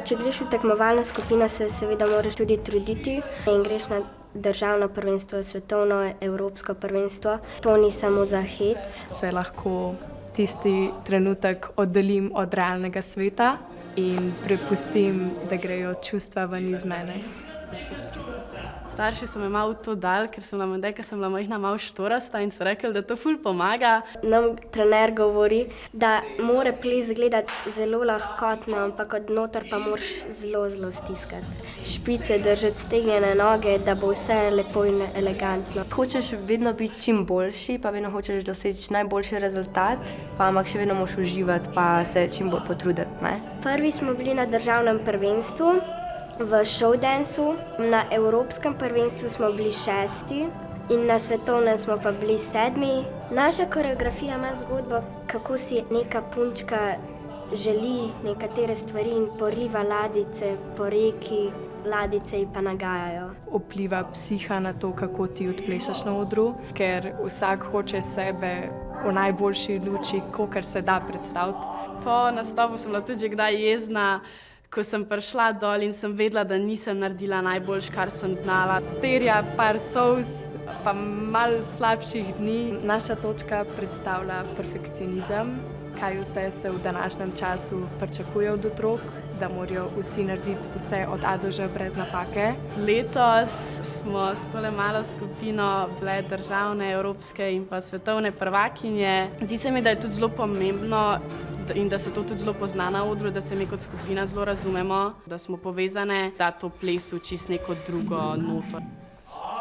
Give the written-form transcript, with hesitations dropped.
Če greš v tekmovalno skupino, se seveda moraš tudi truditi in greš na državno prvenstvo, svetovno, evropsko prvenstvo. To ni samo za hec. Se lahko tisti trenutek oddaljim od realnega sveta in prepustim, da grejo čustva ven iz mene. Starši so me malo v to dali, ker sem bila majhna malo štorasta in so rekli, da to ful pomaga. Nam trener govori, da mora ples izgledati zelo lahkotno, ampak od noter pa moraš zelo stiskati. Špice držati, stegnjene noge, da bo vse lepo in elegantno. Hočeš vedno biti čim boljši, pa vedno hočeš doseči najboljši rezultat, pa ampak še vedno moraš uživati, pa se čim bolj potruditi, ne? Prvi smo bili na državnem prvenstvu v showdancu, na evropskem prvenstvu smo bili 6. in na svetovnem smo pa bili 7. Naša koreografija ima zgodbo, kako si neka punčka želi nekatere stvari in poriva ladjice po reki, ladjice ji pa nagajajo. Vpliva psiha na to, kako ti odplešaš na odru, ker vsak hoče sebe v najboljši luči, kakor se da predstaviti. Po nastopu sem bila tudi že kdaj jezna, ko sem prišla dol in sem vedela, da nisem naredila najboljš, kar sem znala. Terja par solz, pa malo slabših dni. Naša točka predstavlja perfekcionizem, kaj vse se v današnjem času pričakuje od otrok, da morajo vsi narediti vse od A do Ž brez napake. Letos smo s tole malo skupino bile državne, evropske in pa svetovne prvakinje. Zdi se mi, da je tudi zelo pomembno in da se to tudi zelo pozna na odru, da se mi kot skupina zelo razumemo, da smo povezane, da to ples uči s neko drugo noto.